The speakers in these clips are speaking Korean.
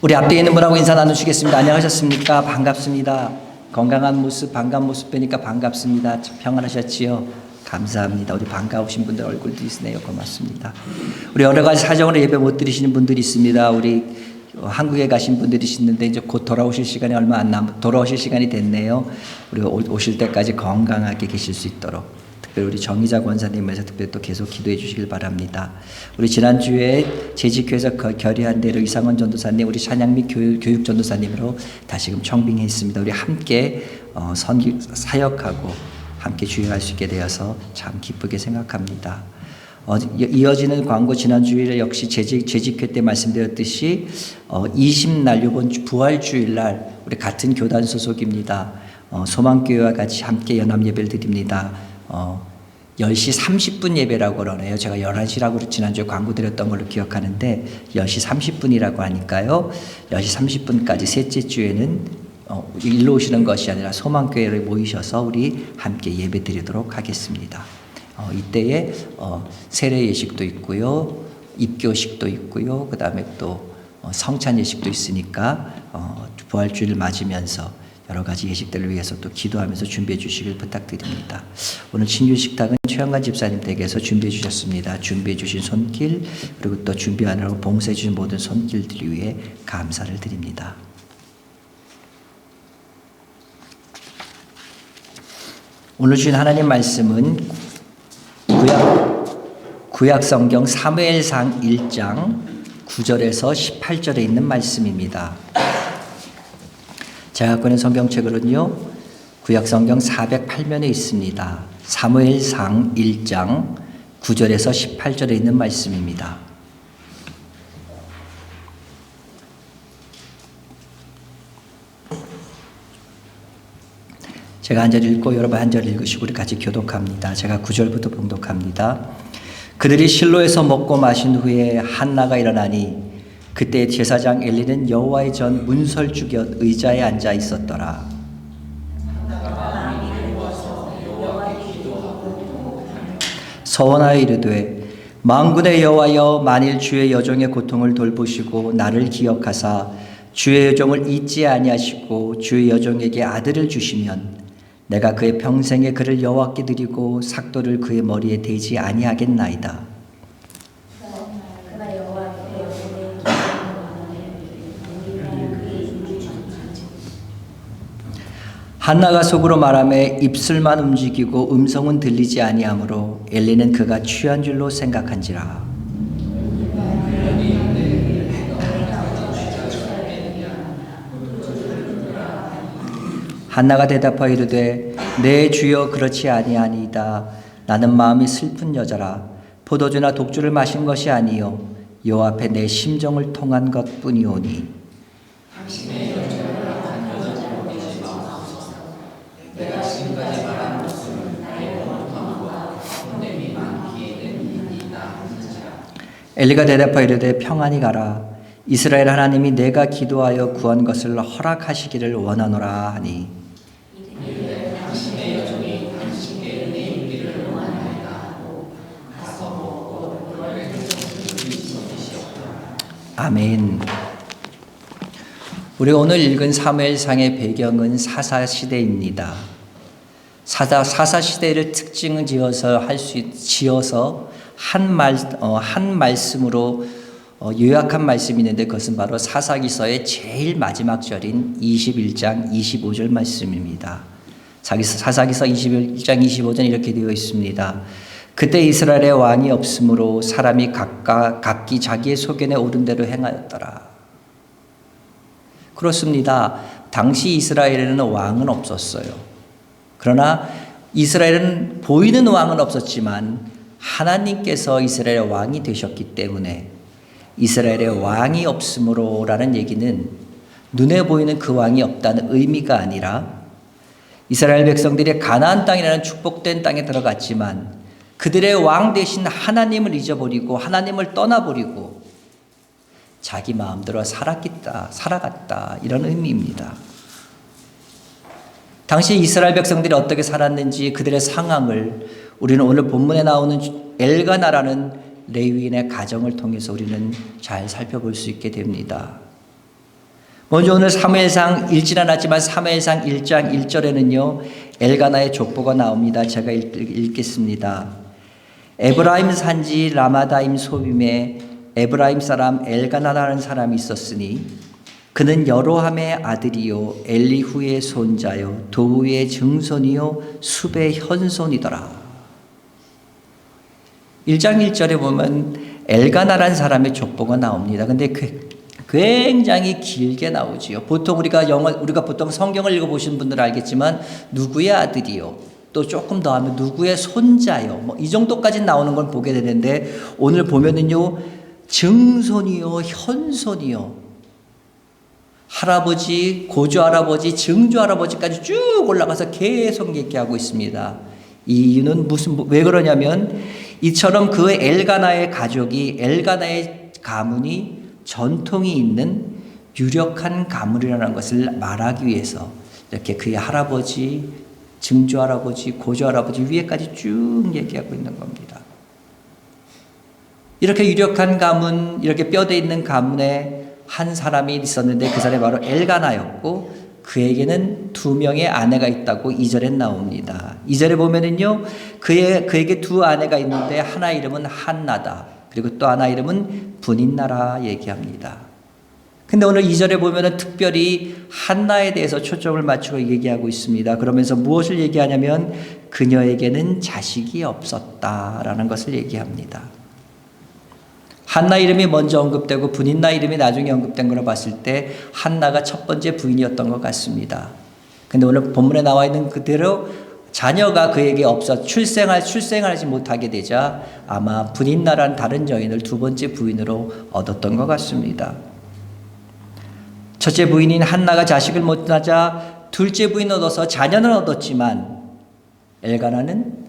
우리 앞에 있는 분하고 인사 나누시겠습니다. 안녕하셨습니까? 반갑습니다. 건강한 모습, 반가운 모습 뵈니까 반갑습니다. 평안하셨지요? 감사합니다. 우리 반가우신 분들 얼굴도 있으네요. 고맙습니다. 우리 여러 가지 사정으로 예배 못 드리시는 분들이 있습니다. 우리 한국에 가신 분들이 있는데 이제 곧 돌아오실 시간이 얼마 안 돌아오실 시간이 됐네요. 우리 오실 때까지 건강하게 계실 수 있도록 특별히 우리 정의자 권사님에서 특별히 또 계속 기도해 주시길 바랍니다. 우리 지난주에 재직교에서 결의한 대로 이상원 전도사님, 우리 찬양 및 교육 전도사님으로 다시금 청빙했습니다. 우리 함께 사역하고 함께 주행할 수 있게 되어서 참 기쁘게 생각합니다. 이어지는 광고 지난주일에 역시 재직회 때 말씀드렸듯이 20날 이번 부활주일날 우리 같은 교단 소속입니다. 소망교회와 같이 함께 연합예배를 드립니다. 10시 30분 예배라고 그러네요. 제가 11시라고 지난주에 광고 드렸던 걸로 기억하는데 10시 30분이라고 하니까요. 10시 30분까지 셋째 주에는 일로 오시는 것이 아니라 소망교회를 모이셔서 우리 함께 예배 드리도록 하겠습니다. 이때에 세례 예식도 있고요. 입교식도 있고요. 그 다음에 또 성찬 예식도 있으니까 부활주일을 맞으면서 여러 가지 예식들을 위해서 또 기도하면서 준비해 주시길 부탁드립니다. 오늘 친유식탁은 최영관 집사님 댁에서 준비해 주셨습니다. 준비해 주신 손길 그리고 또 준비하느라고 봉사해 주신 모든 손길들 위해 감사를 드립니다. 오늘 주신 하나님 말씀은 구약 성경 사무엘상 1장 9절에서 18절에 있는 말씀입니다. 제가 갖고 있는 성경책으로는요, 구약 성경 408면에 있습니다. 사무엘상 1장 9절에서 18절에 있는 말씀입니다. 제가 한 절 읽고 여러분 한 절 읽으시고 우리 같이 교독합니다. 제가 9절부터 봉독합니다. 그들이 실로에서 먹고 마신 후에 한나가 일어나니 그때 제사장 엘리는 여호와의 전 문설주 곁 의자에 앉아 있었더라. 서원하여 이르되 만군의 여호와여 만일 주의 여종의 고통을 돌보시고 나를 기억하사 주의 여종을 잊지 아니하시고 주의 여종에게 아들을 주시면 내가 그의 평생에 그를 여호와께 드리고 삭도를 그의 머리에 대지 아니하겠나이다. 한나가 속으로 말하며 입술만 움직이고 음성은 들리지 아니하므로 엘리는 그가 취한 줄로 생각한지라. 한나가 대답하여 이르되 내 주여 그렇지 아니하니이다. 나는 마음이 슬픈 여자라. 포도주나 독주를 마신 것이 아니요 여호와 앞에 내 심정을 통한 것뿐이오니. 엘리가 대답하여 이르되 평안히 가라. 이스라엘 하나님이 내가 기도하여 구한 것을 허락하시기를 원하노라 하니. 아멘. 우리 오늘 읽은 사무엘상의 배경은 사사시대입니다. 사사시대를 특징을 지어서 한 말씀으로 요약한 말씀이 있는데 그것은 바로 사사기서의 제일 마지막 절인 21장 25절 말씀입니다. 사사기서 21장 25절 이렇게 되어 있습니다. 그때 이스라엘에 왕이 없으므로 사람이 각기 자기의 소견에 오른 대로 행하였더라. 그렇습니다. 당시 이스라엘에는 왕은 없었어요. 그러나 이스라엘은 보이는 왕은 없었지만 하나님께서 이스라엘의 왕이 되셨기 때문에 이스라엘의 왕이 없으므로 라는 얘기는 눈에 보이는 그 왕이 없다는 의미가 아니라 이스라엘 백성들이 가나안 땅이라는 축복된 땅에 들어갔지만 그들의 왕 대신 하나님을 잊어버리고 하나님을 떠나버리고 자기 마음대로 살아갔다 이런 의미입니다. 당시 이스라엘 백성들이 어떻게 살았는지 그들의 상황을 우리는 오늘 본문에 나오는 엘가나라는 레위인의 가정을 통해서 우리는 잘 살펴볼 수 있게 됩니다. 먼저 오늘 사무엘상 읽진 않았지만 사무엘상 1장 1절에는요 엘가나의 족보가 나옵니다. 제가 읽겠습니다. 에브라임 산지 라마다임 소빔에 에브라임 사람 엘가나라는 사람이 있었으니 그는 여로함의 아들이요 엘리후의 손자요 도후의 증손이요 숲의 현손이더라. 1장 1절에 보면 엘가나라는 사람의 족보가 나옵니다. 근데 굉장히 길게 나오지요. 보통 우리가 보통 성경을 읽어보신 분들은 알겠지만 누구의 아들이요, 또 조금 더 하면 누구의 손자요, 뭐 이 정도까지 나오는 걸 보게 되는데 오늘 보면은요 증손이요 현손이요 할아버지, 고조할아버지, 증조할아버지까지 쭉 올라가서 계속 얘기하고 있습니다. 이 이유는 왜 그러냐면 이처럼 그 엘가나의 가족이 엘가나의 가문이 전통이 있는 유력한 가문이라는 것을 말하기 위해서 이렇게 그의 할아버지, 증조할아버지, 고조할아버지 위에까지 쭉 얘기하고 있는 겁니다. 이렇게 유력한 가문, 이렇게 뼈대 있는 가문에 한 사람이 있었는데 그 사람이 바로 엘가나였고 그에게는 2명의 아내가 있다고 2절에 나옵니다. 2절에 보면은요 그에게 2 아내가 있는데 하나 이름은 한나다. 그리고 또 하나 이름은 분인나라 얘기합니다. 근데 오늘 2절에 보면은 특별히 한나에 대해서 초점을 맞추고 얘기하고 있습니다. 그러면서 무엇을 얘기하냐면 그녀에게는 자식이 없었다라는 것을 얘기합니다. 한나 이름이 먼저 언급되고 분인나 이름이 나중에 언급된 걸로 봤을 때 한나가 첫 번째 부인이었던 것 같습니다. 근데 오늘 본문에 나와 있는 그대로 자녀가 그에게 없어 출생하지 못하게 되자 아마 분인나라는 다른 여인을 2번째 부인으로 얻었던 것 같습니다. 첫째 부인인 한나가 자식을 못 낳자 둘째 부인을 얻어서 자녀는 얻었지만 엘가나는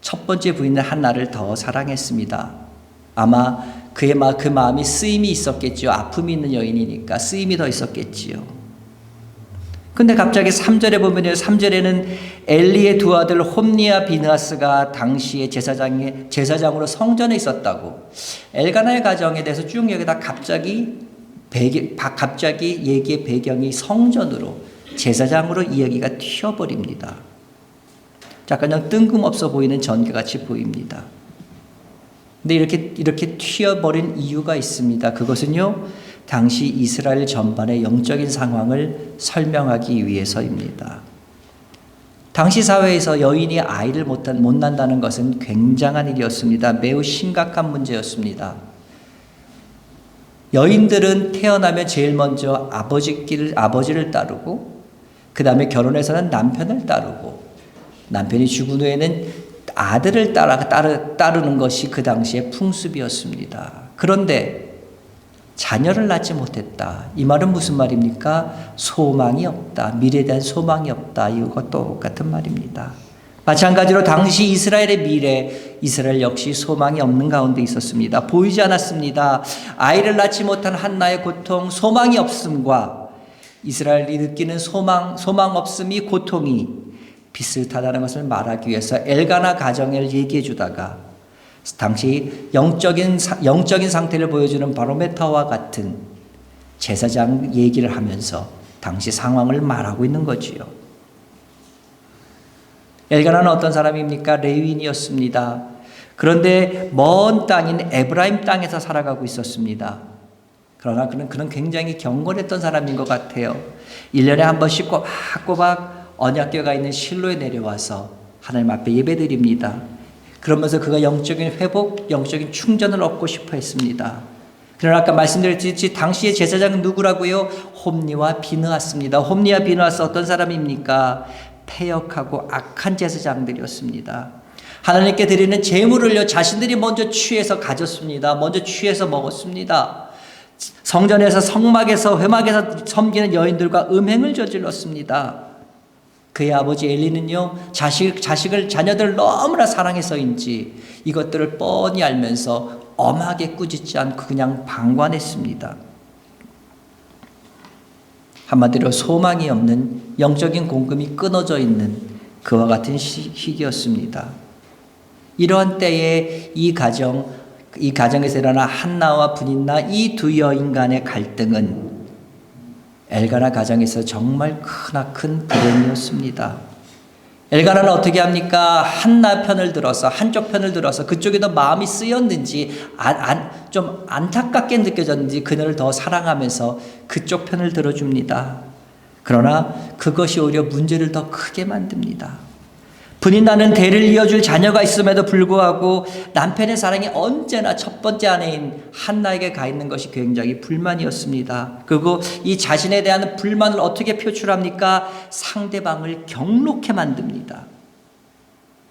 첫 번째 부인인 한나를 더 사랑했습니다. 아마 그 마음이 쓰임이 있었겠죠. 아픔이 있는 여인이니까 쓰임이 더 있었겠지요. 근데 갑자기 3절에 보면요. 3절에는 엘리의 2 아들 홈니와 비느하스가 당시에 제사장으로 성전에 있었다고. 엘가나의 가정에 대해서 쭉 여기다 갑자기 얘기의 배경이 성전으로 제사장으로 이야기가 튀어버립니다. 약간 뜬금없어 보이는 전개같이 보입니다. 근데 이렇게 튀어버린 이유가 있습니다. 그것은요. 당시 이스라엘 전반의 영적인 상황을 설명하기 위해서입니다. 당시 사회에서 여인이 아이를 못 낳는다는 것은 굉장한 일이었습니다. 매우 심각한 문제였습니다. 여인들은 태어나면 제일 먼저 아버지를 따르고 그 다음에 결혼해서는 남편을 따르고 남편이 죽은 후에는 아들을 따르는 것이 그 당시의 풍습이었습니다. 그런데 자녀를 낳지 못했다. 이 말은 무슨 말입니까? 소망이 없다. 미래에 대한 소망이 없다. 이것과 똑같은 말입니다. 마찬가지로 당시 이스라엘의 미래, 이스라엘 역시 소망이 없는 가운데 있었습니다. 보이지 않았습니다. 아이를 낳지 못한 한나의 고통, 소망이 없음과 이스라엘이 느끼는 소망 없음이 고통이 비슷하다는 것을 말하기 위해서 엘가나 가정을 얘기해 주다가 당시 영적인 상태를 보여주는 바로메터와 같은 제사장 얘기를 하면서 당시 상황을 말하고 있는 거지요. 엘가나는 어떤 사람입니까? 레위인이었습니다. 그런데 먼 땅인 에브라임 땅에서 살아가고 있었습니다. 그러나 그는 굉장히 경건했던 사람인 것 같아요. 1년에 한 번씩 꼬박꼬박 언약궤가 있는 실로에 내려와서 하나님 앞에 예배드립니다. 그러면서 그가 영적인 회복, 영적인 충전을 얻고 싶어 했습니다. 그러나 아까 말씀드렸듯이 당시의 제사장은 누구라고요? 홈니와 비느하스입니다. 홈니와 비느하스 어떤 사람입니까? 패역하고 악한 제사장들이었습니다. 하나님께 드리는 제물을요 자신들이 먼저 취해서 가졌습니다. 먼저 취해서 먹었습니다. 성전에서 성막에서 회막에서 섬기는 여인들과 음행을 저질렀습니다. 그의 아버지 엘리는요 자녀들을 너무나 사랑해서인지 이것들을 뻔히 알면서 엄하게 꾸짖지 않고 그냥 방관했습니다. 한마디로 소망이 없는 영적인 공급이 끊어져 있는 그와 같은 시기였습니다. 이러한 때에 이 가정에서 일어난 한나와 분인나 이 2 여인 간의 갈등은 엘가나 가정에서 정말 크나큰 불행이었습니다. 엘가나는 어떻게 합니까? 한나 편을 들어서, 한쪽 편을 들어서 그쪽에 더 마음이 쓰였는지 좀 안타깝게 느껴졌는지 그녀를 더 사랑하면서 그쪽 편을 들어줍니다. 그러나 그것이 오히려 문제를 더 크게 만듭니다. 분인나는 대를 이어줄 자녀가 있음에도 불구하고 남편의 사랑이 언제나 첫 번째 아내인 한나에게 가 있는 것이 굉장히 불만이었습니다. 그리고 이 자신에 대한 불만을 어떻게 표출합니까? 상대방을 경록해 만듭니다.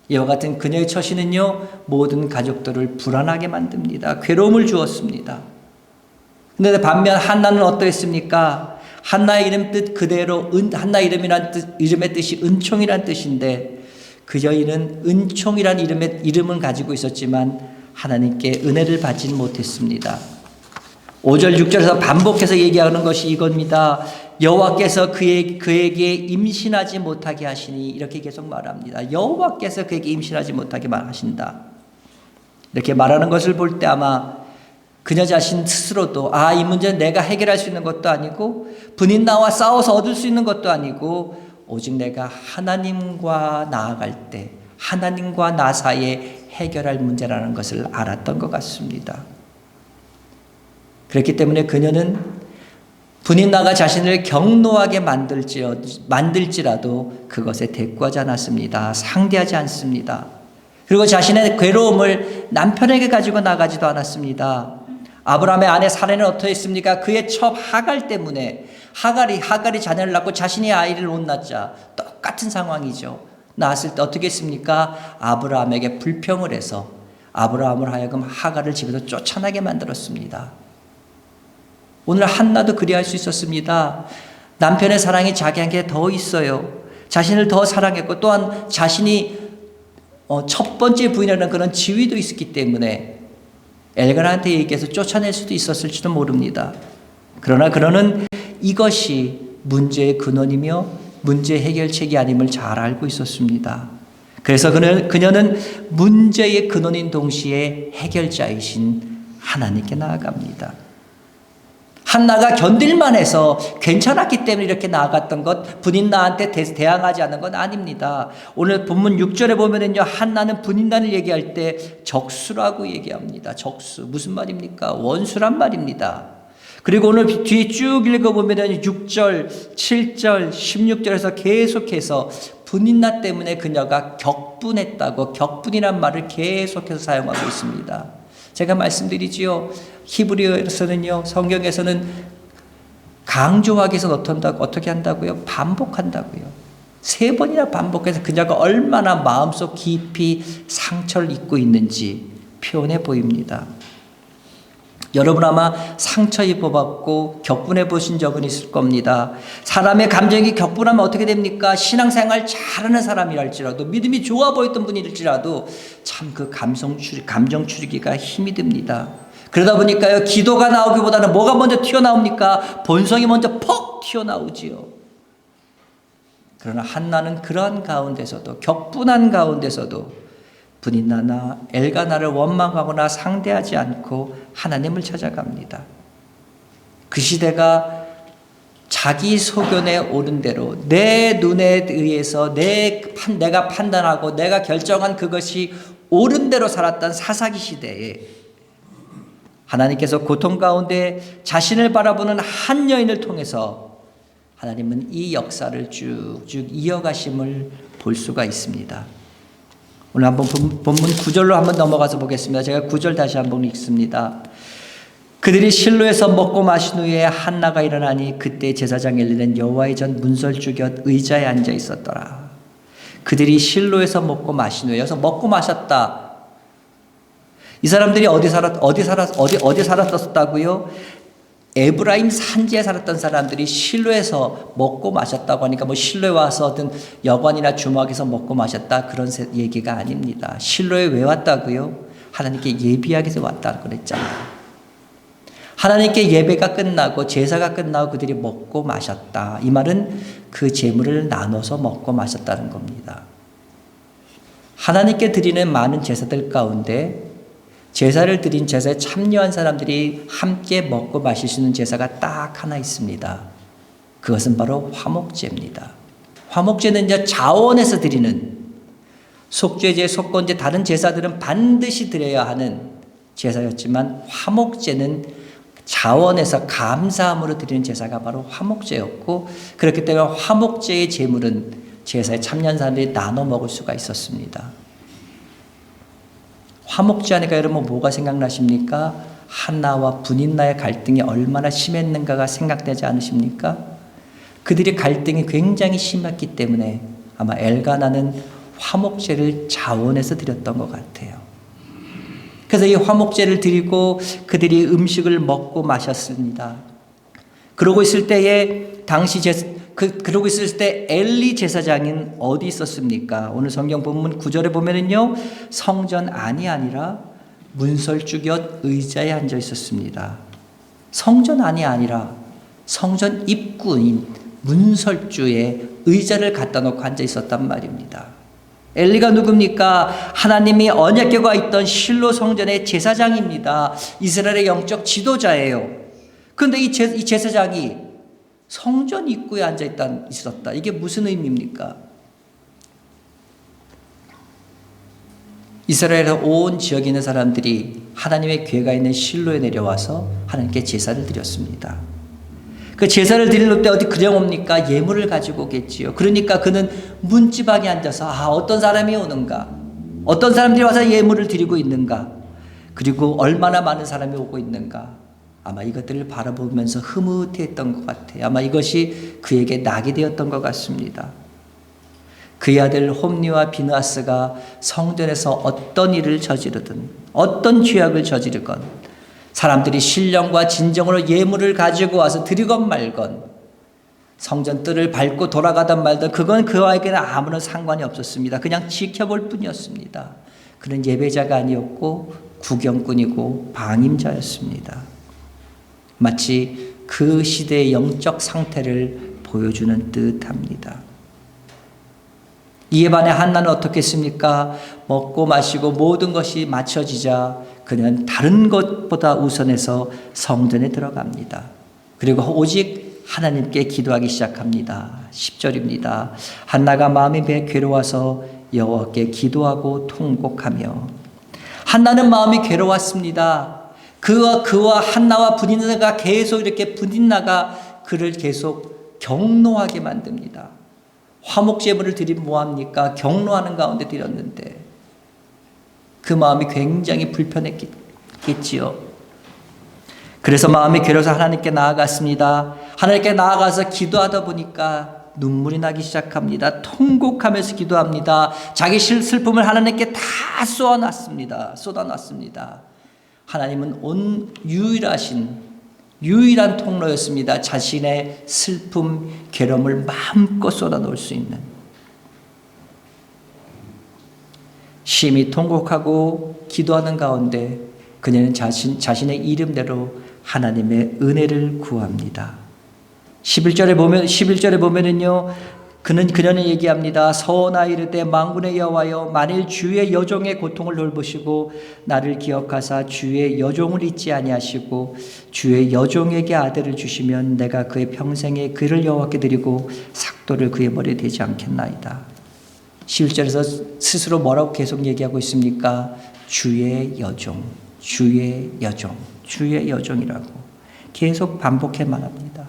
이와 같은 그녀의 처신은요, 모든 가족들을 불안하게 만듭니다. 괴로움을 주었습니다. 그런데 반면 한나는 어떠했습니까? 한나의 이름 뜻 그대로 한나 이름의 뜻이 은총이란 뜻인데 그 여인은 은총이란 이름은 가지고 있었지만 하나님께 은혜를 받지는 못했습니다. 5절 6절에서 반복해서 얘기하는 것이 이겁니다. 여호와께서 그에게 임신하지 못하게 하시니 이렇게 계속 말합니다. 여호와께서 그에게 임신하지 못하게 말하신다. 이렇게 말하는 것을 볼 때 아마 그녀 자신 스스로도 이 문제는 내가 해결할 수 있는 것도 아니고 분인나와 싸워서 얻을 수 있는 것도 아니고 오직 내가 하나님과 나아갈 때 하나님과 나 사이에 해결할 문제라는 것을 알았던 것 같습니다. 그렇기 때문에 그녀는 분인나가 자신을 경노하게 만들지라도 그것에 대꾸하지 않았습니다. 상대하지 않습니다. 그리고 자신의 괴로움을 남편에게 가지고 나가지도 않았습니다. 아브라함의 아내 사레는 어떠했습니까? 그의 첩 하갈 때문에 하갈이 자녀를 낳고 자신이 아이를 못 낳자 똑같은 상황이죠. 낳았을 때 어떻게 했습니까? 아브라함에게 불평을 해서 아브라함을 하여금 하갈을 집에서 쫓아나게 만들었습니다. 오늘 한나도 그리할 수 있었습니다. 남편의 사랑이 자기에게 더 있어요. 자신을 더 사랑했고 또한 자신이 첫 번째 부인이라는 그런 지위도 있었기 때문에 엘가나한테 얘기해서 쫓아낼 수도 있었을지도 모릅니다. 그러나 그녀는 이것이 문제의 근원이며 문제 해결책이 아님을 잘 알고 있었습니다. 그래서 그녀는 문제의 근원인 동시에 해결자이신 하나님께 나아갑니다. 한나가 견딜만 해서 괜찮았기 때문에 이렇게 나아갔던 것, 분인나한테 대항하지 않은 건 아닙니다. 오늘 본문 6절에 보면은요, 한나는 분인나를 얘기할 때 적수라고 얘기합니다. 적수. 무슨 말입니까? 원수란 말입니다. 그리고 오늘 뒤에 쭉 읽어보면은 6절, 7절, 16절에서 계속해서 분인나 때문에 그녀가 격분했다고 격분이란 말을 계속해서 사용하고 있습니다. 제가 말씀드리지요. 히브리어에서는요, 성경에서는 강조하기 위해서 어떻게 한다고요? 반복한다고요. 3번이나 반복해서 그녀가 얼마나 마음속 깊이 상처를 입고 있는지 표현해 보입니다. 여러분 아마 상처 입어봤고 격분해 보신 적은 있을 겁니다. 사람의 감정이 격분하면 어떻게 됩니까? 신앙생활 잘하는 사람이랄지라도 믿음이 좋아 보였던 분일지라도 참 그 감정 추리기가 힘이 듭니다. 그러다 보니까요, 기도가 나오기보다는 뭐가 먼저 튀어나옵니까? 본성이 먼저 퍽 튀어나오지요. 그러나 한나는 그러한 가운데서도 격분한 가운데서도 분인나나 엘가나를 원망하거나 상대하지 않고 하나님을 찾아갑니다. 그 시대가 자기 소견에 옳은 대로 내 눈에 의해서 내가 판단하고 내가 결정한 그것이 옳은 대로 살았던 사사기 시대에 하나님께서 고통 가운데 자신을 바라보는 한 여인을 통해서 하나님은 이 역사를 쭉쭉 이어가심을 볼 수가 있습니다. 오늘 한번 본문 9절로 한번 넘어가서 보겠습니다. 제가 9절 다시 한번 읽습니다. 그들이 실로에서 먹고 마신 후에 한나가 일어나니 그때 제사장 엘리는 여호와의 전 문설주 곁 의자에 앉아 있었더라. 그들이 실로에서 먹고 마신 후에, 여기서 먹고 마셨다. 이 사람들이 어디 살았었다고요? 에브라임 산지에 살았던 사람들이 실로에서 먹고 마셨다고 하니까 실로에 와서 어떤 여관이나 주막에서 먹고 마셨다 그런 얘기가 아닙니다. 실로에 왜 왔다고요? 하나님께 예비하기 위해서 왔다고 그랬잖아요. 하나님께 예배가 끝나고 제사가 끝나고 그들이 먹고 마셨다. 이 말은 그 제물을 나눠서 먹고 마셨다는 겁니다. 하나님께 드리는 많은 제사들 가운데 제사를 드린 제사에 참여한 사람들이 함께 먹고 마실 수 있는 제사가 딱 하나 있습니다. 그것은 바로 화목제입니다. 화목제는 이제 자원에서 드리는, 속죄제, 속건제, 다른 제사들은 반드시 드려야 하는 제사였지만 화목제는 자원에서 감사함으로 드리는 제사가 바로 화목제였고, 그렇기 때문에 화목제의 제물은 제사에 참여한 사람들이 나눠 먹을 수가 있었습니다. 화목제 하니까 여러분 뭐가 생각나십니까? 한나와 분인나의 갈등이 얼마나 심했는가가 생각되지 않으십니까? 그들의 갈등이 굉장히 심했기 때문에 아마 엘가나는 화목제를 자원해서 드렸던 것 같아요. 그래서 이 화목제를 드리고 그들이 음식을 먹고 마셨습니다. 그러고 있을 때에 그러고 있을 때 엘리 제사장은 어디 있었습니까? 오늘 성경 본문 9절에 보면은요, 성전 안이 아니라 문설주 곁 의자에 앉아 있었습니다. 성전 안이 아니라 성전 입구인 문설주에 의자를 갖다 놓고 앉아 있었단 말입니다. 엘리가 누굽니까? 하나님이 언약궤가 있던 실로 성전의 제사장입니다. 이스라엘의 영적 지도자예요. 그런데 이 제사장이 성전 입구에 앉아 있었다. 이게 무슨 의미입니까? 이스라엘의 온 지역에 있는 사람들이 하나님의 궤가 있는 실로에 내려와서 하나님께 제사를 드렸습니다. 그 제사를 드릴 때 어디 그냥 옵니까? 예물을 가지고 오겠지요. 그러니까 그는 문지방에 앉아서 어떤 사람이 오는가? 어떤 사람들이 와서 예물을 드리고 있는가? 그리고 얼마나 많은 사람이 오고 있는가? 아마 이것들을 바라보면서 흐뭇해했던 것 같아요. 아마 이것이 그에게 낙이 되었던 것 같습니다. 그의 아들 홈리와 비느하스가 성전에서 어떤 일을 저지르든, 어떤 죄악을 저지르건, 사람들이 신령과 진정으로 예물을 가지고 와서 드리건 말건, 성전 뜰을 밟고 돌아가던 말든, 그건 그와에게는 아무런 상관이 없었습니다. 그냥 지켜볼 뿐이었습니다. 그는 예배자가 아니었고 구경꾼이고 방임자였습니다. 마치 그 시대의 영적 상태를 보여주는 듯합니다. 이에 반해 한나는 어떻게 했습니까? 먹고 마시고 모든 것이 맞춰지자 그는 다른 것보다 우선해서 성전에 들어갑니다. 그리고 오직 하나님께 기도하기 시작합니다. 10절입니다. 한나가 마음이 괴로워서 여호와께 기도하고 통곡하며. 한나는 마음이 괴로웠습니다. 그와 한나와 분인나가 계속 이렇게 분인나가 그를 계속 경노하게 만듭니다. 화목제물을 드리면 뭐합니까? 경노하는 가운데 드렸는데 그 마음이 굉장히 불편했겠지요. 그래서 마음이 괴로워서 하나님께 나아갔습니다. 하나님께 나아가서 기도하다 보니까 눈물이 나기 시작합니다. 통곡하면서 기도합니다. 자기 슬픔을 하나님께 다 쏟아놨습니다. 하나님은 유일한 통로였습니다. 자신의 슬픔, 괴로움을 마음껏 쏟아놓을 수 있는. 심히 통곡하고 기도하는 가운데 그녀는 자신의 이름대로 하나님의 은혜를 구합니다. 11절에 보면은요, 그녀는 얘기합니다. 서원하 이르되 만군의 여호와여, 만일 주의 여종의 고통을 돌보시고 나를 기억하사 주의 여종을 잊지 아니하시고 주의 여종에게 아들을 주시면 내가 그의 평생에 그를 여호와께 드리고 삭도를 그의 머리에 대지 않겠나이다. 11절에서 스스로 뭐라고 계속 얘기하고 있습니까? 주의 여종, 주의 여종, 주의 여종이라고 계속 반복해 말합니다.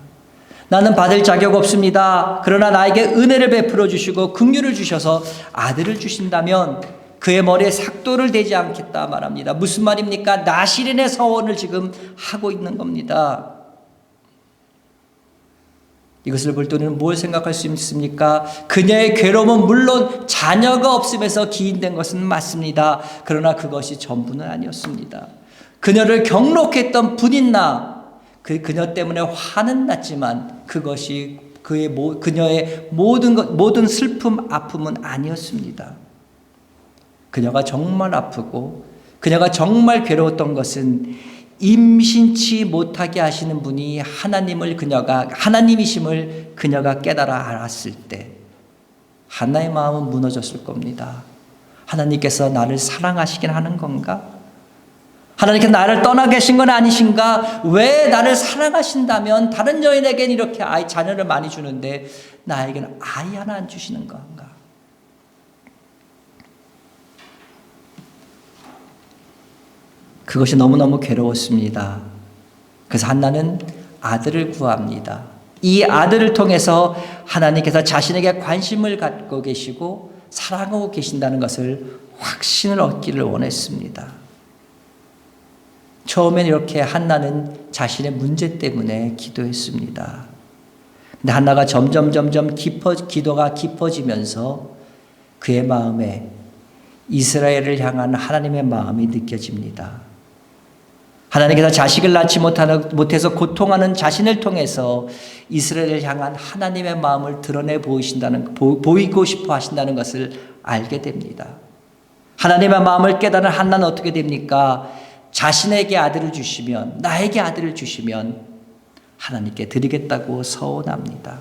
나는 받을 자격 없습니다. 그러나 나에게 은혜를 베풀어 주시고 긍휼을 주셔서 아들을 주신다면 그의 머리에 삭도를 대지 않겠다 말합니다. 무슨 말입니까? 나실인의 서원을 지금 하고 있는 겁니다. 이것을 볼 때 우리는 뭘 생각할 수 있습니까? 그녀의 괴로움은 물론 자녀가 없음에서 기인된 것은 맞습니다. 그러나 그것이 전부는 아니었습니다. 그녀를 경록했던 분인나, 그녀 때문에 화는 났지만 그것이 그녀의 모든 슬픔, 아픔은 아니었습니다. 그녀가 정말 아프고 그녀가 정말 괴로웠던 것은 임신치 못하게 하시는 분이 하나님이심을 그녀가 깨달아 알았을 때 한나의 마음은 무너졌을 겁니다. 하나님께서 나를 사랑하시긴 하는 건가? 하나님께서 나를 떠나 계신 건 아니신가? 왜 나를 사랑하신다면 다른 여인에게는 이렇게 자녀를 많이 주는데 나에게는 아이 하나 안 주시는 건가? 그것이 너무너무 괴로웠습니다. 그래서 한나는 아들을 구합니다. 이 아들을 통해서 하나님께서 자신에게 관심을 갖고 계시고 사랑하고 계신다는 것을 확신을 얻기를 원했습니다. 처음엔 이렇게 한나는 자신의 문제 때문에 기도했습니다. 근데 한나가 점점 기도가 깊어지면서 그의 마음에 이스라엘을 향한 하나님의 마음이 느껴집니다. 하나님께서 자식을 낳지 못해서 고통하는 자신을 통해서 이스라엘을 향한 하나님의 마음을 드러내 보이고 싶어 하신다는 것을 알게 됩니다. 하나님의 마음을 깨달은 한나는 어떻게 됩니까? 자신에게 아들을 주시면, 나에게 아들을 주시면 하나님께 드리겠다고 서원합니다.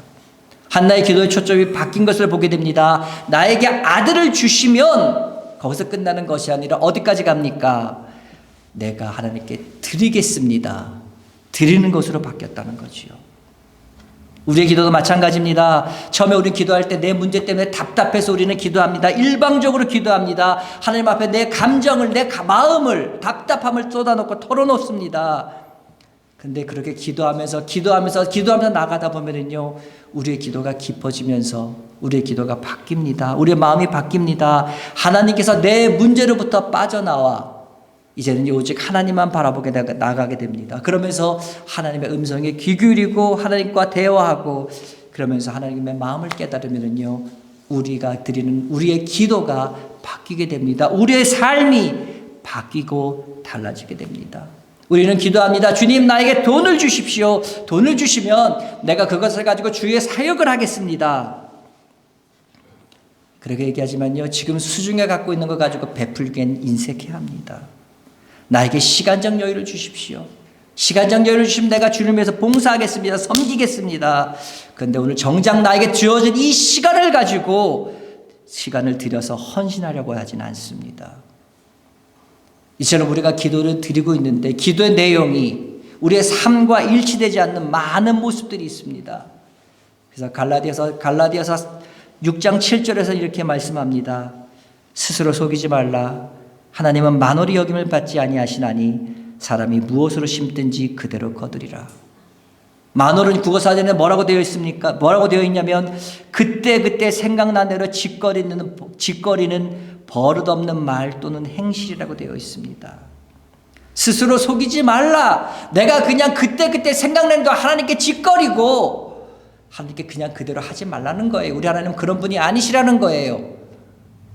한나의 기도의 초점이 바뀐 것을 보게 됩니다. 나에게 아들을 주시면 거기서 끝나는 것이 아니라 어디까지 갑니까? 내가 하나님께 드리겠습니다. 드리는 것으로 바뀌었다는 거지요. 우리의 기도도 마찬가지입니다. 처음에 우리는 기도할 때 내 문제 때문에 답답해서 우리는 기도합니다. 일방적으로 기도합니다. 하나님 앞에 내 감정을, 내 마음을, 답답함을 쏟아놓고 털어놓습니다. 근데 그렇게 기도하면서 나가다 보면은요, 우리의 기도가 깊어지면서 우리의 기도가 바뀝니다. 우리의 마음이 바뀝니다. 하나님께서 내 문제로부터 빠져나와 이제는 오직 하나님만 바라보게 나가게 됩니다. 그러면서 하나님의 음성에 귀 기울이고 하나님과 대화하고 그러면서 하나님의 마음을 깨달으면요, 우리가 드리는 우리의 기도가 바뀌게 됩니다. 우리의 삶이 바뀌고 달라지게 됩니다. 우리는 기도합니다. 주님, 나에게 돈을 주십시오. 돈을 주시면 내가 그것을 가지고 주의 사역을 하겠습니다. 그렇게 얘기하지만요, 지금 수중에 갖고 있는 것 가지고 베풀기엔 인색해야 합니다. 나에게 시간적 여유를 주십시오. 시간적 여유를 주시면 내가 주를 위해서 봉사하겠습니다. 섬기겠습니다. 그런데 오늘 정작 나에게 주어진 이 시간을 가지고 시간을 들여서 헌신하려고 하진 않습니다. 이처럼 우리가 기도를 드리고 있는데 기도의 내용이 우리의 삶과 일치되지 않는 많은 모습들이 있습니다. 그래서 갈라디아서 6장 7절에서 이렇게 말씀합니다. 스스로 속이지 말라. 하나님은 만홀히 여김을 받지 아니하시나니 사람이 무엇으로 심든지 그대로 거두리라. 만홀은 국어사전에 뭐라고 되어 있습니까? 뭐라고 되어 있냐면 그때 생각난 대로 짓거리는 버릇없는 말 또는 행실이라고 되어 있습니다. 스스로 속이지 말라. 내가 그냥 그때 생각난 대로 하나님께 짓거리고 하나님께 그냥 그대로 하지 말라는 거예요. 우리 하나님은 그런 분이 아니시라는 거예요.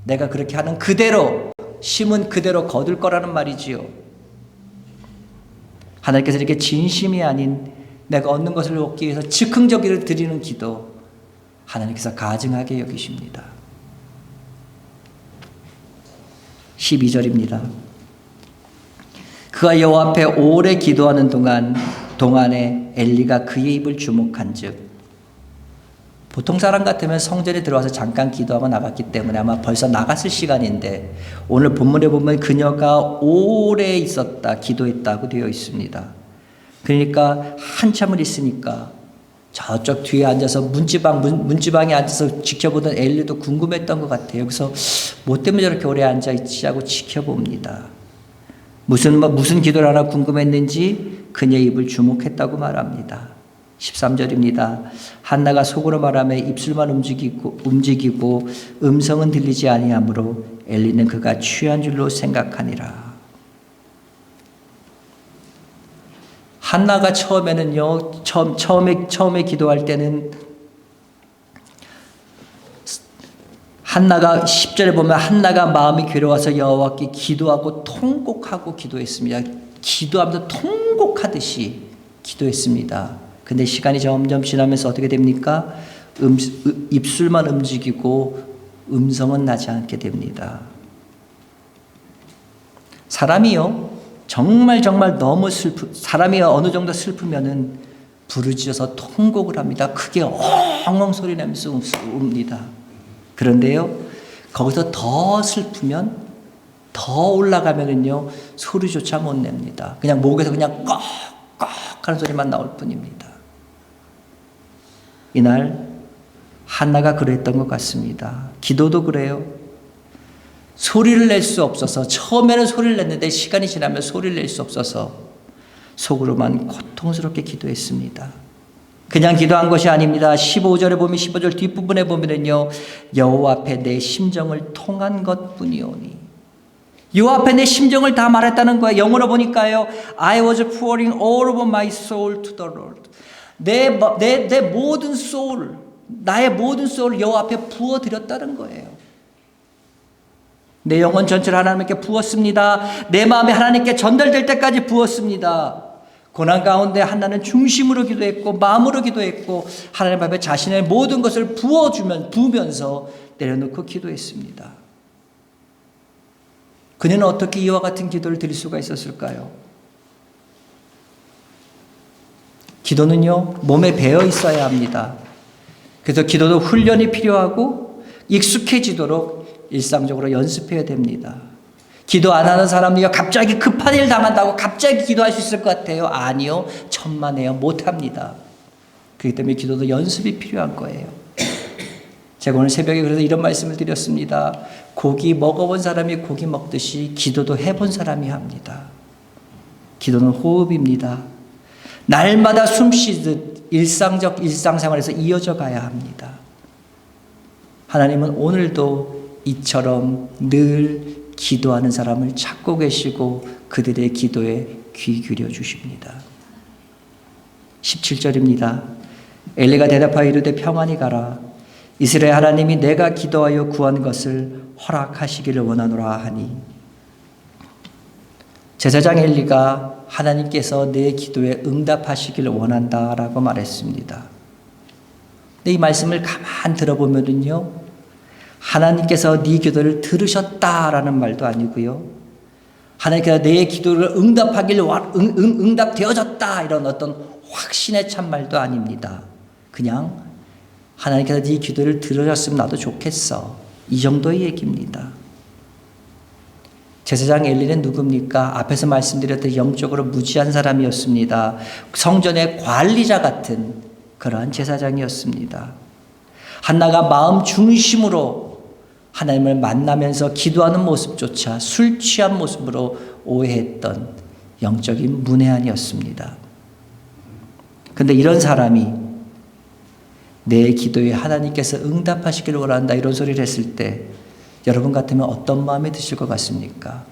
내가 그렇게 하는 그대로 심은 그대로 거둘 거라는 말이지요. 하나님께서 이렇게 진심이 아닌 내가 얻는 것을 얻기 위해서 즉흥적으로 드리는 기도 하나님께서 가증하게 여기십니다. 12절입니다. 그가 여호와 앞에 오래 기도하는 동안에 엘리가 그의 입을 주목한즉, 보통 사람 같으면 성전에 들어와서 잠깐 기도하고 나갔기 때문에 아마 벌써 나갔을 시간인데 오늘 본문에 보면 그녀가 오래 있었다, 기도했다고 되어 있습니다. 그러니까 한참을 있으니까 저쪽 뒤에 앉아서 문지방에 앉아서 지켜보던 엘리도 궁금했던 것 같아요. 여기서 뭐 때문에 저렇게 오래 앉아있지 하고 지켜봅니다. 무슨 기도를 하나 궁금했는지 그녀의 입을 주목했다고 말합니다. 13절입니다. 한나가 속으로 말하며 입술만 움직이고 음성은 들리지 아니하므로 엘리는 그가 취한 줄로 생각하니라. 한나가 처음에는요, 처음에 기도할 때는 한나가 10절에 보면 한나가 마음이 괴로워서 여호와께 기도하고 통곡하고 기도했습니다. 기도하면서 통곡하듯이 기도했습니다. 근데 시간이 점점 지나면서 어떻게 됩니까? 입술만 움직이고 음성은 나지 않게 됩니다. 사람이요, 정말 너무 사람이 어느 정도 슬프면은 부르짖어서 통곡을 합니다. 크게 엉엉 소리 내면서 웁니다. 그런데요, 거기서 더 슬프면 더 올라가면은요, 소리조차 못 냅니다. 그냥 목에서 그냥 꺽꺽 하는 소리만 나올 뿐입니다. 이날 한나가 그랬던 것 같습니다. 기도도 그래요. 소리를 낼 수 없어서, 처음에는 소리를 냈는데 시간이 지나면 소리를 낼 수 없어서 속으로만 고통스럽게 기도했습니다. 그냥 기도한 것이 아닙니다. 15절에 보면, 15절 뒷부분에 보면은요, 여호와 앞에 내 심정을 통한 것뿐이오니, 여호와 앞에 내 심정을 다 말했다는 거예요. 영어로 보니까요, I was pouring all of my soul to the Lord. 내 모든 소울, 나의 모든 소울을 여호와 앞에 부어드렸다는 거예요. 내 영혼 전체를 하나님께 부었습니다. 내 마음이 하나님께 전달될 때까지 부었습니다. 고난 가운데 한나는 중심으로 기도했고 마음으로 기도했고 하나님 앞에 자신의 모든 것을 부으면서 내려놓고 기도했습니다. 그녀는 어떻게 이와 같은 기도를 드릴 수가 있었을까요? 기도는요, 몸에 배어 있어야 합니다. 그래서 기도도 훈련이 필요하고 익숙해지도록 일상적으로 연습해야 됩니다. 기도 안 하는 사람들이 갑자기 급한 일 당한다고 갑자기 기도할 수 있을 것 같아요? 아니요. 천만에요. 못합니다. 그렇기 때문에 기도도 연습이 필요한 거예요. 제가 오늘 새벽에 그래서 이런 말씀을 드렸습니다. 고기 먹어본 사람이 고기 먹듯이 기도도 해본 사람이 합니다. 기도는 호흡입니다. 날마다 숨 쉬듯 일상생활에서 이어져 가야 합니다. 하나님은 오늘도 이처럼 늘 기도하는 사람을 찾고 계시고 그들의 기도에 귀 기울여 주십니다. 17절입니다. 엘리가 대답하여 이르되 평안히 가라. 이스라엘 하나님이 내가 기도하여 구한 것을 허락하시기를 원하노라 하니, 제사장 엘리가 하나님께서 내 기도에 응답하시기를 원한다라고 말했습니다. 근데 이 말씀을 가만 들어보면요, 하나님께서 네 기도를 들으셨다라는 말도 아니고요, 하나님께서 내 기도를 응답되어졌다 이런 어떤 확신에 찬 말도 아닙니다. 그냥 하나님께서 네 기도를 들으셨으면 나도 좋겠어, 이 정도의 얘기입니다. 제사장 엘리는 누굽니까? 앞에서 말씀드렸던 영적으로 무지한 사람이었습니다. 성전의 관리자 같은 그러한 제사장이었습니다. 한나가 마음 중심으로 하나님을 만나면서 기도하는 모습조차 술 취한 모습으로 오해했던 영적인 문외한이었습니다. 그런데 이런 사람이 내 기도에 하나님께서 응답하시기를 원한다 이런 소리를 했을 때 여러분 같으면 어떤 마음이 드실 것 같습니까?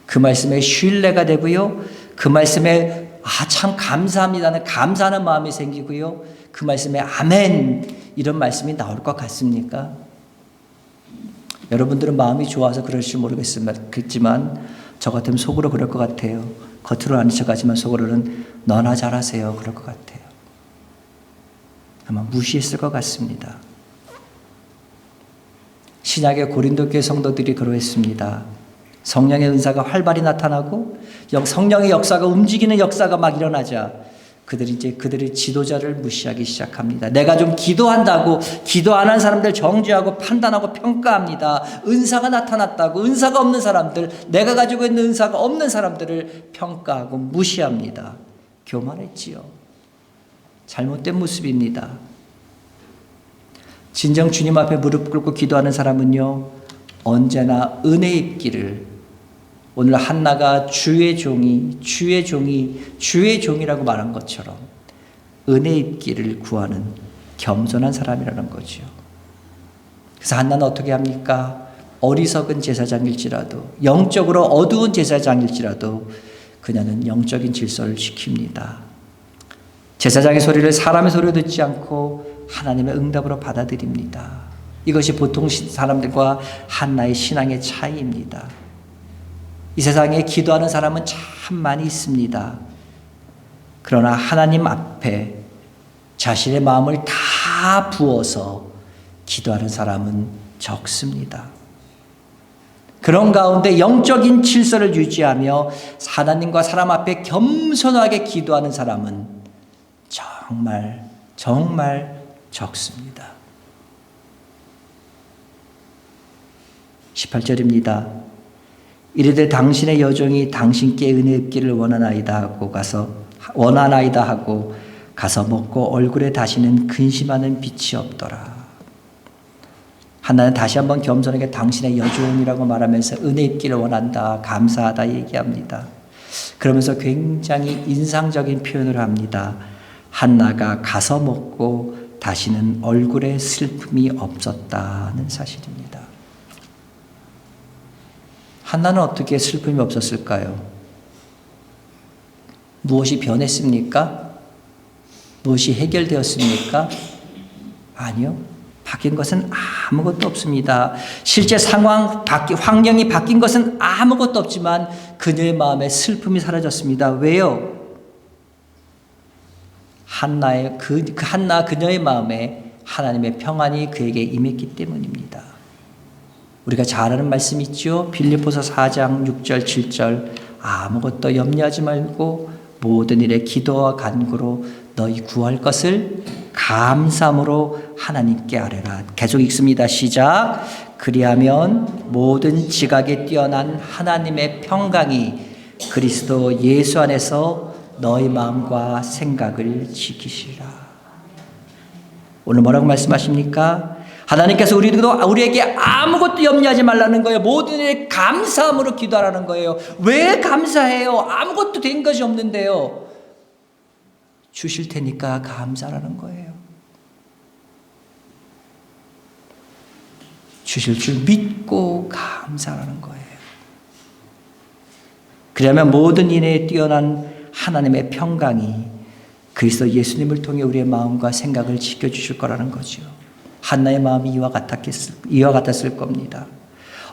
그 말씀에 신뢰가 되고요, 그 말씀에 참 감사합니다는 감사하는 마음이 생기고요, 그 말씀에 아멘 이런 말씀이 나올 것 같습니까? 여러분들은 마음이 좋아서 그럴지 모르겠지만 저 같으면 속으로 그럴 것 같아요. 겉으로 아닌 척하지만 속으로는 너나 잘하세요 그럴 것 같아요. 아마 무시했을 것 같습니다. 신약의 고린도 교회 성도들이 그러했습니다. 성령의 은사가 활발히 나타나고 성령의 역사가 움직이는 역사가 막 일어나자 그들이 이제 그들의 지도자를 무시하기 시작합니다. 내가 좀 기도한다고 기도 안 한 사람들 정죄하고 판단하고 평가합니다. 은사가 나타났다고 은사가 없는 사람들, 내가 가지고 있는 은사가 없는 사람들을 평가하고 무시합니다. 교만했지요. 잘못된 모습입니다. 진정 주님 앞에 무릎 꿇고 기도하는 사람은요, 언제나 은혜 입기를, 오늘 한나가 주의 종이라고 말한 것처럼 은혜 입기를 구하는 겸손한 사람이라는 거죠. 그래서 한나는 어떻게 합니까? 어리석은 제사장일지라도, 영적으로 어두운 제사장일지라도 그녀는 영적인 질서를 지킵니다. 제사장의 소리를 사람의 소리로 듣지 않고 하나님의 응답으로 받아들입니다. 이것이 보통 사람들과 한나의 신앙의 차이입니다. 이 세상에 기도하는 사람은 참 많이 있습니다. 그러나 하나님 앞에 자신의 마음을 다 부어서 기도하는 사람은 적습니다. 그런 가운데 영적인 질서를 유지하며 하나님과 사람 앞에 겸손하게 기도하는 사람은 정말 적습니다. 18절입니다. 이르되 당신의 여종이 당신께 은혜 입기를 원하나이다 하고 가서 먹고 얼굴에 다시는 근심하는 빛이 없더라. 한나는 다시 한번 겸손하게 당신의 여종이라고 말하면서 은혜 입기를 원한다, 감사하다 얘기합니다. 그러면서 굉장히 인상적인 표현을 합니다. 한나가 가서 먹고 다시는 얼굴에 슬픔이 없었다는 사실입니다. 한나는 어떻게 슬픔이 없었을까요? 무엇이 변했습니까? 무엇이 해결되었습니까? 아니요. 바뀐 것은 아무것도 없습니다. 실제 환경이 바뀐 것은 아무것도 없지만 그녀의 마음에 슬픔이 사라졌습니다. 왜요? 그녀의 마음에 하나님의 평안이 그에게 임했기 때문입니다. 우리가 잘 아는 말씀 있죠? 빌립보서 4장 6절 7절 아무것도 염려하지 말고 모든 일에 기도와 간구로 너희 구할 것을 감사함으로 하나님께 아뢰라. 계속 읽습니다. 시작. 그리하면 모든 지각에 뛰어난 하나님의 평강이 그리스도 예수 안에서 너희 마음과 생각을 지키시라. 오늘 뭐라고 말씀하십니까? 하나님께서 우리에게 아무것도 염려하지 말라는 거예요. 모든 일에 감사함으로 기도하라는 거예요. 왜 감사해요? 아무것도 된 것이 없는데요. 주실 테니까 감사라는 거예요. 주실 줄 믿고 감사라는 거예요. 그러면 모든 인애에 뛰어난 하나님의 평강이 그리스도 예수님을 통해 우리의 마음과 생각을 지켜주실 거라는 거죠. 한나의 마음이 이와 같았을 겁니다.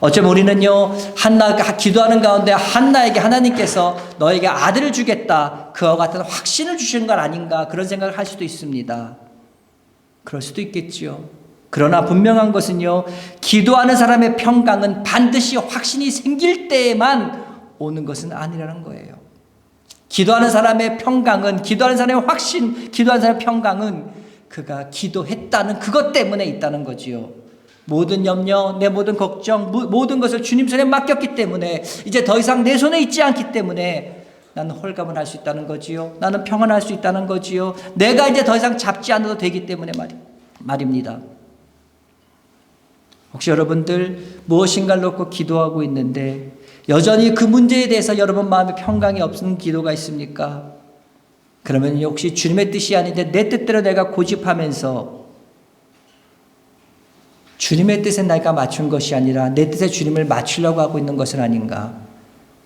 어쩌면 우리는요, 한나가 기도하는 가운데 한나에게 하나님께서 너에게 아들을 주겠다, 그와 같은 확신을 주시는 건 아닌가, 그런 생각을 할 수도 있습니다. 그럴 수도 있겠지요. 그러나 분명한 것은요, 기도하는 사람의 평강은 반드시 확신이 생길 때에만 오는 것은 아니라는 거예요. 기도하는 사람의 평강은, 기도하는 사람의 확신, 기도하는 사람의 평강은 그가 기도했다는 그것 때문에 있다는 거지요. 모든 염려, 내 모든 걱정, 모든 것을 주님 손에 맡겼기 때문에 이제 더 이상 내 손에 있지 않기 때문에 나는 홀감을 할 수 있다는 거지요. 나는 평안할 수 있다는 거지요. 내가 이제 더 이상 잡지 않아도 되기 때문에 말입니다. 혹시 여러분들 무엇인가를 놓고 기도하고 있는데 여전히 그 문제에 대해서 여러분 마음에 평강이 없는 기도가 있습니까? 그러면 혹시 주님의 뜻이 아닌데 내 뜻대로 내가 고집하면서 주님의 뜻에 내가 맞춘 것이 아니라 내 뜻에 주님을 맞추려고 하고 있는 것은 아닌가?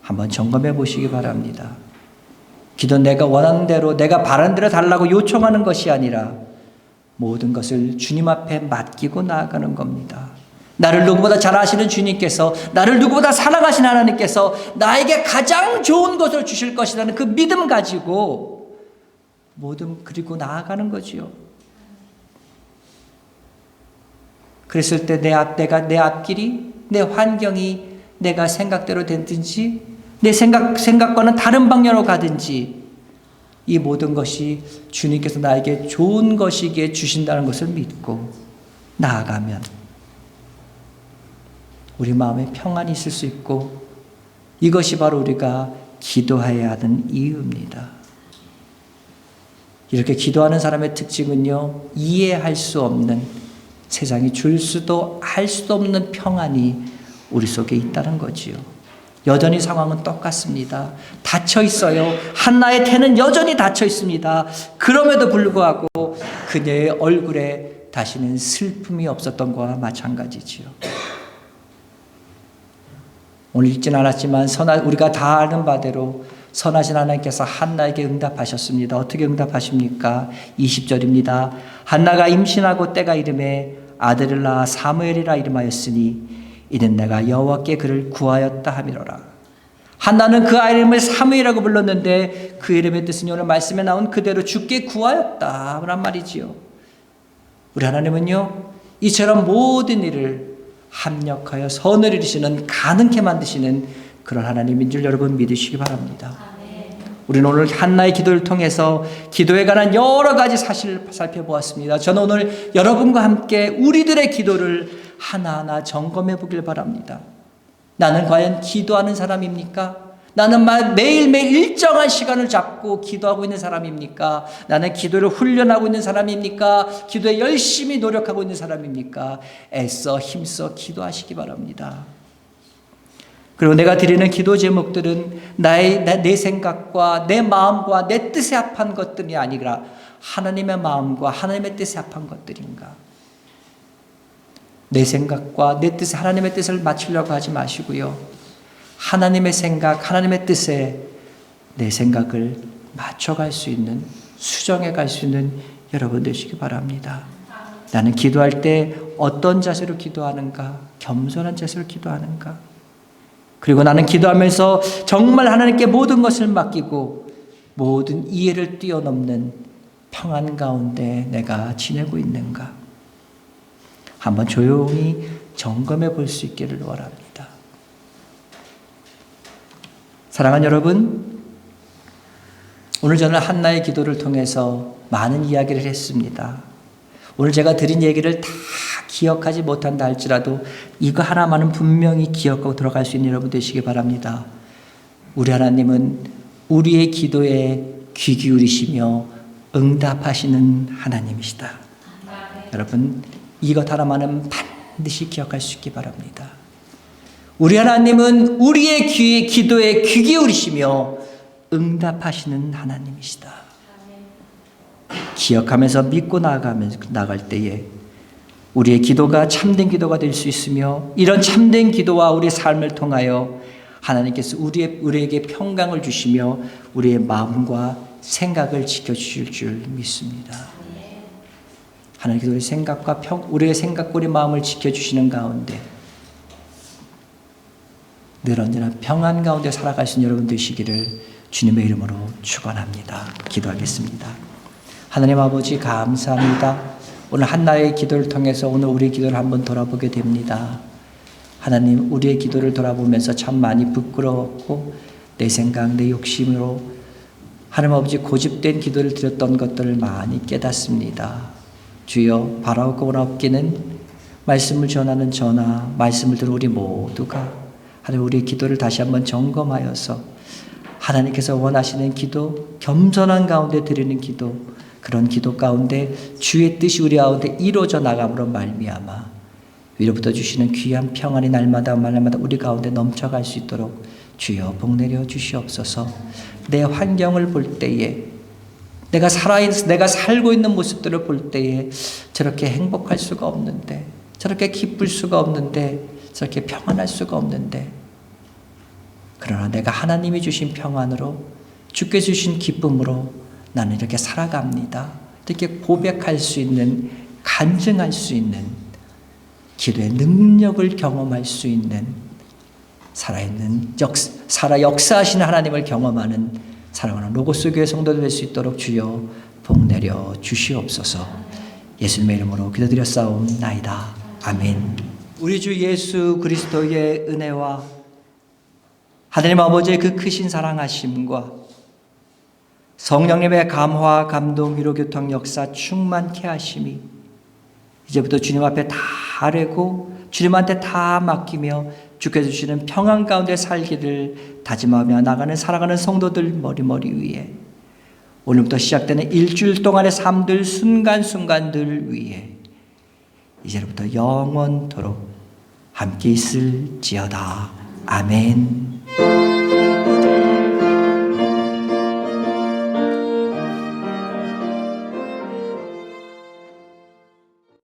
한번 점검해 보시기 바랍니다. 기도 내가 원하는 대로, 내가 바라는 대로 달라고 요청하는 것이 아니라 모든 것을 주님 앞에 맡기고 나아가는 겁니다. 나를 누구보다 잘 아시는 주님께서, 나를 누구보다 사랑하시는 하나님께서 나에게 가장 좋은 것을 주실 것이라는 그 믿음 가지고 모든 그리고 나아가는 거지요. 그랬을 때 내 앞길이, 내 환경이 내가 생각대로 되든지 내 생각과는 다른 방향으로 가든지 이 모든 것이 주님께서 나에게 좋은 것이기에 주신다는 것을 믿고 나아가면 우리 마음에 평안이 있을 수 있고 이것이 바로 우리가 기도해야 하는 이유입니다. 이렇게 기도하는 사람의 특징은요, 이해할 수 없는, 세상이 줄 수도 할 수도 없는 평안이 우리 속에 있다는 거지요. 여전히 상황은 똑같습니다. 닫혀 있어요. 한나의 태는 여전히 닫혀 있습니다. 그럼에도 불구하고 그녀의 얼굴에 다시는 슬픔이 없었던 것과 마찬가지지요. 오늘 읽진 않았지만 우리가 다 아는 바대로 선하신 하나님께서 한나에게 응답하셨습니다. 어떻게 응답하십니까? 20절입니다. 한나가 임신하고 때가 이름에 아들을 낳아 사무엘이라 이름하였으니 이는 내가 여호와께 그를 구하였다 함이로라. 한나는 그 아이 이름을 사무엘이라고 불렀는데 그 이름의 뜻은 오늘 말씀에 나온 그대로 주께 구하였다 란 말이지요. 우리 하나님은요, 이처럼 모든 일을 합력하여 선을 이루시는, 가능케 만드시는 그런 하나님인 줄 여러분 믿으시기 바랍니다. 우리는 오늘 한나의 기도를 통해서 기도에 관한 여러 가지 사실을 살펴보았습니다. 저는 오늘 여러분과 함께 우리들의 기도를 하나하나 점검해 보길 바랍니다. 나는 과연 기도하는 사람입니까? 나는 매일매일 일정한 시간을 잡고 기도하고 있는 사람입니까? 나는 기도를 훈련하고 있는 사람입니까? 기도에 열심히 노력하고 있는 사람입니까? 애써 힘써 기도하시기 바랍니다. 그리고 내가 드리는 기도 제목들은 내 생각과 내 마음과 내 뜻에 합한 것들이 아니라 하나님의 마음과 하나님의 뜻에 합한 것들인가? 내 생각과 내 뜻에 하나님의 뜻을 맞추려고 하지 마시고요. 하나님의 생각, 하나님의 뜻에 내 생각을 맞춰갈 수 있는, 수정해 갈 수 있는 여러분 되시기 바랍니다. 나는 기도할 때 어떤 자세로 기도하는가? 겸손한 자세로 기도하는가? 그리고 나는 기도하면서 정말 하나님께 모든 것을 맡기고 모든 이해를 뛰어넘는 평안 가운데 내가 지내고 있는가? 한번 조용히 점검해 볼 수 있기를 원합니다. 사랑하는 여러분, 오늘 저는 한나의 기도를 통해서 많은 이야기를 했습니다. 오늘 제가 드린 얘기를 다 기억하지 못한다 할지라도 이거 하나만은 분명히 기억하고 들어갈 수 있는 여러분 되시기 바랍니다. 우리 하나님은 우리의 기도에 귀 기울이시며 응답하시는 하나님이시다. 여러분, 이것 하나만은 반드시 기억할 수 있기 바랍니다. 우리 하나님은 우리의 기도에 귀 기울이시며 응답하시는 하나님이시다. 기억하면서 믿고 나갈 때에 우리의 기도가 참된 기도가 될 수 있으며 이런 참된 기도와 우리의 삶을 통하여 하나님께서 우리에게 평강을 주시며 우리의 마음과 생각을 지켜주실 줄 믿습니다. 하나님께서 우리의 생각과 우리의 생각과 우리 마음을 지켜주시는 가운데 늘 언제나 평안 가운데 살아갈 수 있는 여러분 되시기를 주님의 이름으로 축원합니다. 기도하겠습니다. 하나님 아버지 감사합니다. 오늘 한나의 기도를 통해서 오늘 우리의 기도를 한번 돌아보게 됩니다. 하나님, 우리의 기도를 돌아보면서 참 많이 부끄러웠고 내 생각, 내 욕심으로 하나님 아버지 고집된 기도를 드렸던 것들을 많이 깨닫습니다. 주여, 바라고 원하옵기는 말씀을 전하는 저나 말씀을 들은 우리 모두가 하나님 우리의 기도를 다시 한번 점검하여서 하나님께서 원하시는 기도, 겸손한 가운데 드리는 기도, 그런 기도 가운데 주의 뜻이 우리 가운데 이루어져 나감으로 말미암아 위로부터 주시는 귀한 평안이 날마다 우리 가운데 넘쳐갈 수 있도록 주여 복내려 주시옵소서. 내 환경을 볼 때에 내가 살고 있는 모습들을 볼 때에 저렇게 행복할 수가 없는데, 저렇게 기쁠 수가 없는데, 저렇게 평안할 수가 없는데, 그러나 내가 하나님이 주신 평안으로, 주께 주신 기쁨으로 나는 이렇게 살아갑니다. 이렇게 고백할 수 있는, 간증할 수 있는, 기도의 능력을 경험할 수 있는, 살아있는 역사하시는 하나님을 경험하는 사랑하는 로고스 교회 성도들 될 수 있도록 주여 복내려 주시옵소서. 예수님의 이름으로 기도드렸사옵나이다. 아멘. 우리 주 예수 그리스도의 은혜와 하나님 아버지의 그 크신 사랑하심과 성령님의 감화, 감동, 위로, 교통, 역사 충만케 하심이 이제부터 주님 앞에 다 아뢰고 주님한테 다 맡기며 주께서 주시는 평안 가운데 살기를 다짐하며 나가는 살아가는 성도들 머리 위에, 오늘부터 시작되는 일주일 동안의 삶들 순간순간들 위에 이제부터 영원토록 함께 있을지어다. 아멘.